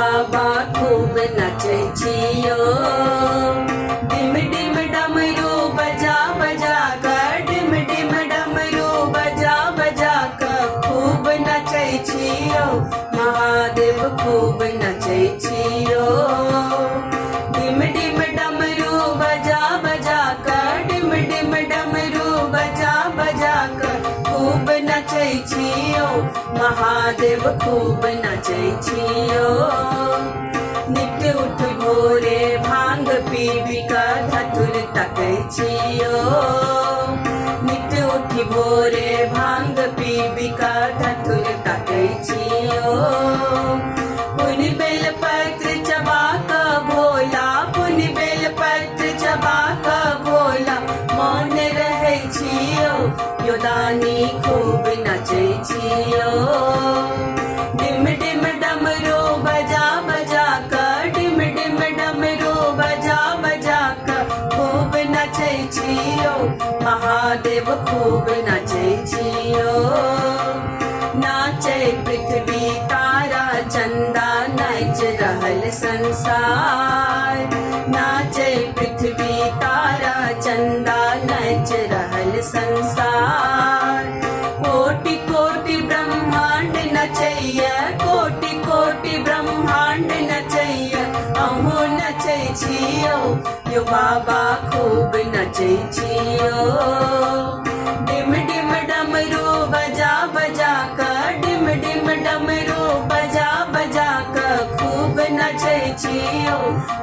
बाबा खूब नचै छियो। Dim dim डमरू बजा बजा कर, डिम डिम डमरू बजा बजा कर खूब नचै छियो। महादेव खूब नचै छियो। डिम डिम डमरू बजा बजा कर, डिम डिम डमरू बजा बजा कर खूब नचै छियो। महादेव खूब नचै छियो। नित्य उठ भोरे भांग पीबी का धतुर तकै छियो। नित्य उठ भोरे भांग पीबी का धतुर तकै छियो। पुनि बेल पत्र चबा का भोला, पुनि बेल पत्र चबा का भोला मौन रहै छियो। योदानी खूब नचै छियो। डिम डिम डमरू बजा बजा कर, डिम डिम डमरू बजा बजा कर खूब नचै छियो। महादेव खूब नचै छियो। नाचै पृथ्वी तारा चंदा नाच रहल संसार। नाचै पृथ्वी तारा चंदा नाच रहल संसार। कोटि कोटि ब्रह्मांड नचैया, कोटि कोटि ब्रह्मांड नचैया अहूँ नचै छियो। यो बाबा खूब नचै छियो। डिम डिम डमरू बजा बजा कर, डिम डिम डमरू बजा बजा कर खूब नचै छियो।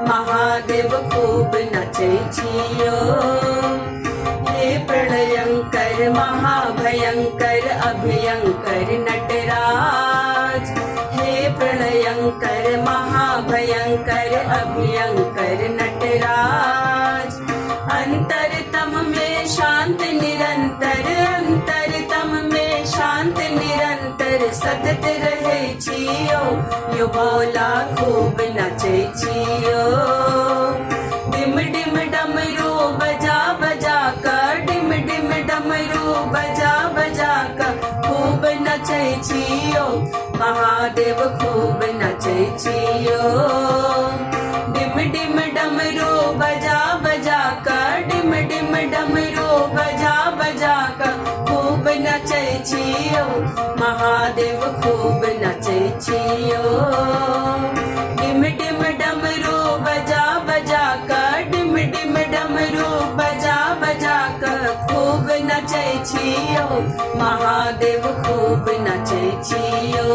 महादेव खूब नचै छियो। हे प्रलयंकर महाभयंकर अभयंकर नटराज। हे प्रलयंकर महाभयंकर अभयंकर नटराज। अंतरतम में शांत निरंतर, अंतरतम में शांत निरंतर सतत रहै छियो। यो भोला खूब नचै छियो। डिम डिम डमरू बजा बजा कर, डिम डिम डमरू बजा बजा कर खूब नचै छियो। महादेव खूब नचै छियो। डिम डिम डमरू बजा बजा कर, डिम डिम डमरू बजा बजा कर खूब नचै छियो। महादेव खूब नचै छियो। डिम डिम डमरू बजा बजा कर, डिम डिम डमरू बजा बजा कर खूब नचै छियो। महादेव खूब नचै छियो।